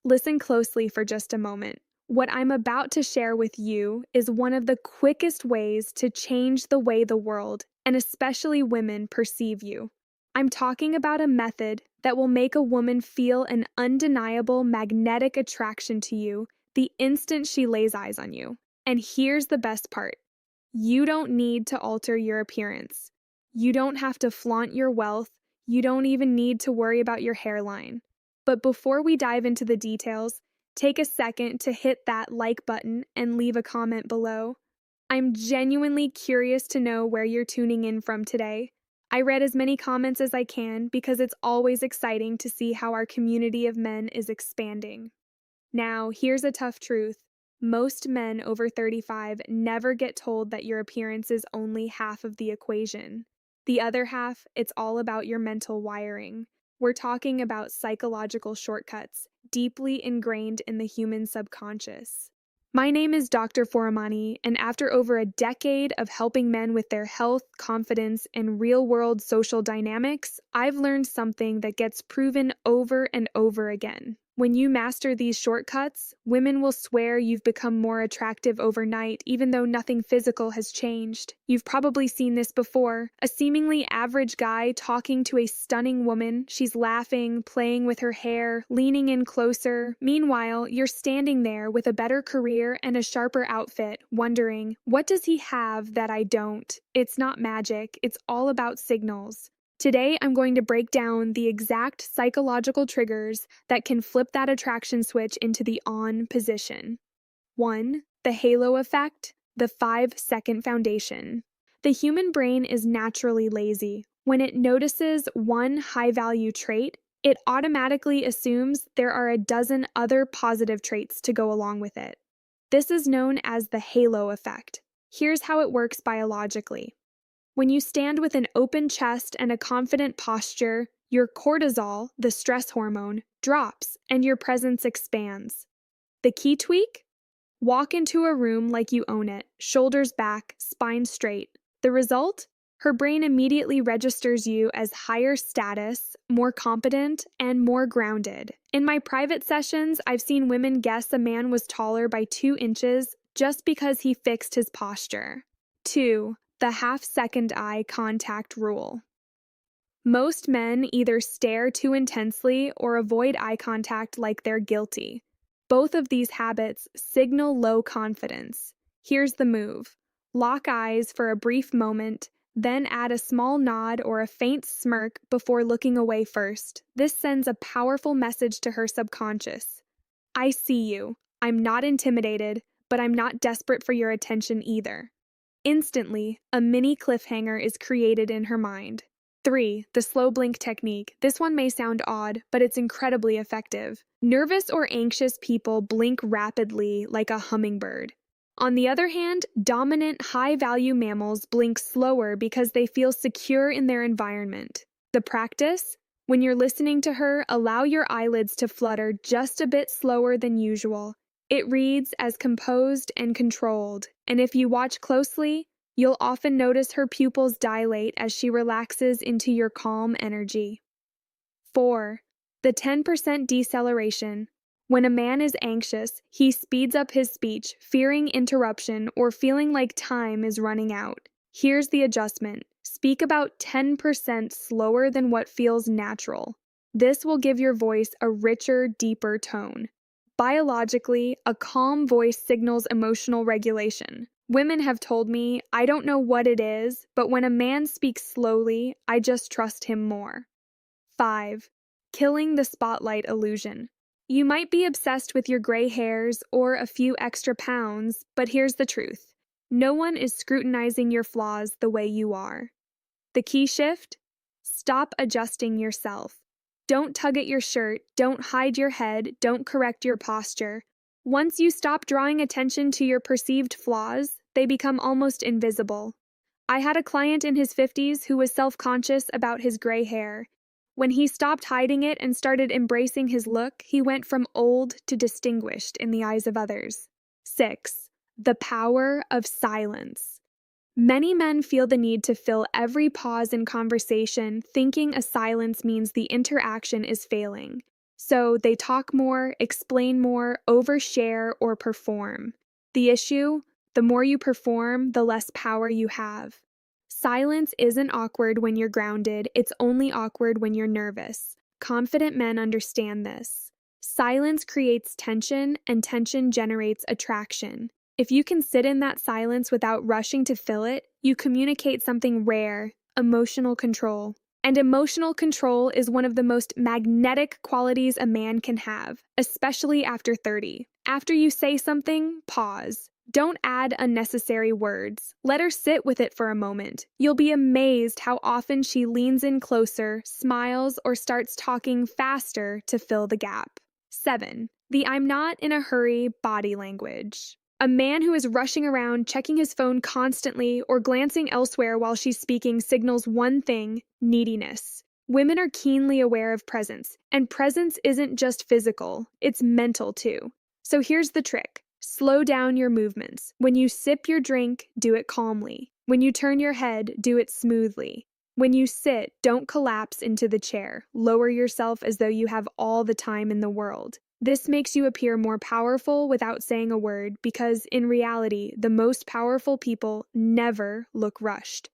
Listen closely for just a moment. What I'm about to share with you is one of the quickest ways to change the way the world, and especially women, perceive you. I'm talking about a method that will make a woman feel an undeniable magnetic attraction to you the instant she lays eyes on you. And here's the best part. You don't need to alter your appearance. You don't have to flaunt your wealth. You don't even need to worry about your hairline. But before we dive into the details, take a second to hit that like button and leave a comment below. I'm genuinely curious to know where you're tuning in from today. I read as many comments as I can because it's always exciting to see how our community of men is expanding. Now, here's a tough truth. Most men over 35 never get told that your appearance is only half of the equation. The other half, it's all about your mental wiring. We're talking about psychological shortcuts, deeply ingrained in the human subconscious. My name is Dr. Foramani, and after over a decade of helping men with their health, confidence, and real-world social dynamics, I've learned something that gets proven over and over again. When you master these shortcuts, women will swear you've become more attractive overnight even though nothing physical has changed. You've probably seen this before. A seemingly average guy talking to a stunning woman. She's laughing, playing with her hair, leaning in closer. Meanwhile, you're standing there with a better career and a sharper outfit, wondering, what does he have that I don't? It's not magic, it's all about signals. Today, I'm going to break down the exact psychological triggers that can flip that attraction switch into the on position. 1. The halo effect, the 5-second foundation. The human brain is naturally lazy. When it notices one high-value trait, it automatically assumes there are a dozen other positive traits to go along with it. This is known as the halo effect. Here's how it works biologically. When you stand with an open chest and a confident posture, your cortisol, the stress hormone, drops and your presence expands. The key tweak? Walk into a room like you own it, shoulders back, spine straight. The result? Her brain immediately registers you as higher status, more competent, and more grounded. In my private sessions, I've seen women guess a man was taller by 2 inches just because he fixed his posture. 2. The half-second eye contact rule. Most men either stare too intensely or avoid eye contact like they're guilty. Both of these habits signal low confidence. Here's the move. Lock eyes for a brief moment, then add a small nod or a faint smirk before looking away first. This sends a powerful message to her subconscious. I see you. I'm not intimidated, but I'm not desperate for your attention either. Instantly, a mini cliffhanger is created in her mind. 3. The slow blink technique. This one may sound odd, but it's incredibly effective. Nervous or anxious people blink rapidly like a hummingbird. On the other hand, dominant, high-value mammals blink slower because they feel secure in their environment. The practice? When you're listening to her, allow your eyelids to flutter just a bit slower than usual. It reads as composed and controlled, and if you watch closely, you'll often notice her pupils dilate as she relaxes into your calm energy. 4. The 10% deceleration. When a man is anxious, he speeds up his speech, fearing interruption or feeling like time is running out. Here's the adjustment. Speak about 10% slower than what feels natural. This will give your voice a richer, deeper tone. Biologically, a calm voice signals emotional regulation. Women have told me, I don't know what it is, but when a man speaks slowly, I just trust him more. 5. Killing the spotlight illusion. You might be obsessed with your gray hairs or a few extra pounds, but here's the truth. No one is scrutinizing your flaws the way you are. The key shift? Stop adjusting yourself. Don't tug at your shirt, don't hide your head, don't correct your posture. Once you stop drawing attention to your perceived flaws, they become almost invisible. I had a client in his 50s who was self-conscious about his gray hair. When he stopped hiding it and started embracing his look, he went from old to distinguished in the eyes of others. 6. The power of silence. Many men feel the need to fill every pause in conversation, thinking a silence means the interaction is failing. So they talk more, explain more, overshare, or perform. The issue? The more you perform, the less power you have. Silence isn't awkward when you're grounded, it's only awkward when you're nervous. Confident men understand this. Silence creates tension, and tension generates attraction. If you can sit in that silence without rushing to fill it, you communicate something rare: emotional control. And emotional control is one of the most magnetic qualities a man can have, especially after 30. After you say something, pause. Don't add unnecessary words. Let her sit with it for a moment. You'll be amazed how often she leans in closer, smiles, or starts talking faster to fill the gap. 7. The I'm not in a hurry body language. A man who is rushing around, checking his phone constantly, or glancing elsewhere while she's speaking signals one thing: neediness. Women are keenly aware of presence, and presence isn't just physical, it's mental too. So here's the trick. Slow down your movements. When you sip your drink, do it calmly. When you turn your head, do it smoothly. When you sit, don't collapse into the chair. Lower yourself as though you have all the time in the world. This makes you appear more powerful without saying a word, because in reality, the most powerful people never look rushed.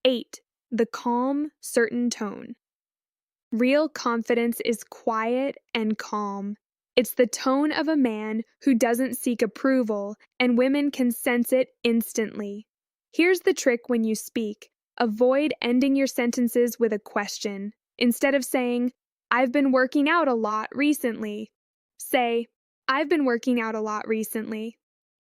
8. The calm, certain tone. Real confidence is quiet and calm. It's the tone of a man who doesn't seek approval, and women can sense it instantly. Here's the trick when you speak. Avoid ending your sentences with a question. Instead of saying, "I've been working out a lot recently," say, "I've been working out a lot recently."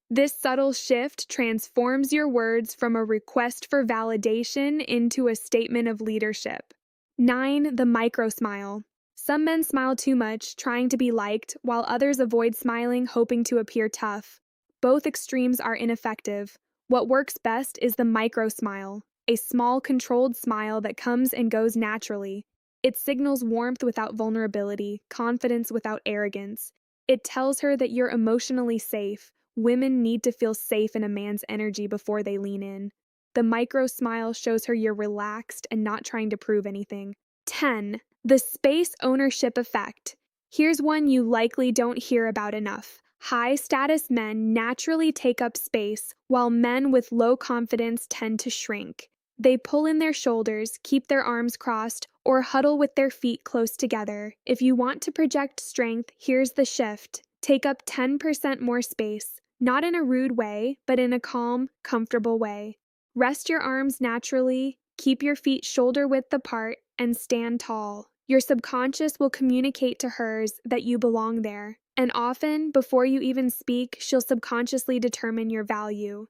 This subtle shift transforms your words from a request for validation into a statement of leadership. 9. The micro smile. Some men smile too much, trying to be liked, while others avoid smiling, hoping to appear tough. Both extremes are ineffective. What works best is the micro smile, a small, controlled smile that comes and goes naturally. It signals warmth without vulnerability, confidence without arrogance. It tells her that you're emotionally safe. Women need to feel safe in a man's energy before they lean in. The micro smile shows her you're relaxed and not trying to prove anything. 10. The space ownership effect. Here's one you likely don't hear about enough. High-status men naturally take up space, while men with low confidence tend to shrink. They pull in their shoulders, keep their arms crossed, or huddle with their feet close together. If you want to project strength, here's the shift. Take up 10% more space, not in a rude way, but in a calm, comfortable way. Rest your arms naturally, keep your feet shoulder-width apart, and stand tall. Your subconscious will communicate to hers that you belong there, and often, before you even speak, she'll subconsciously determine your value.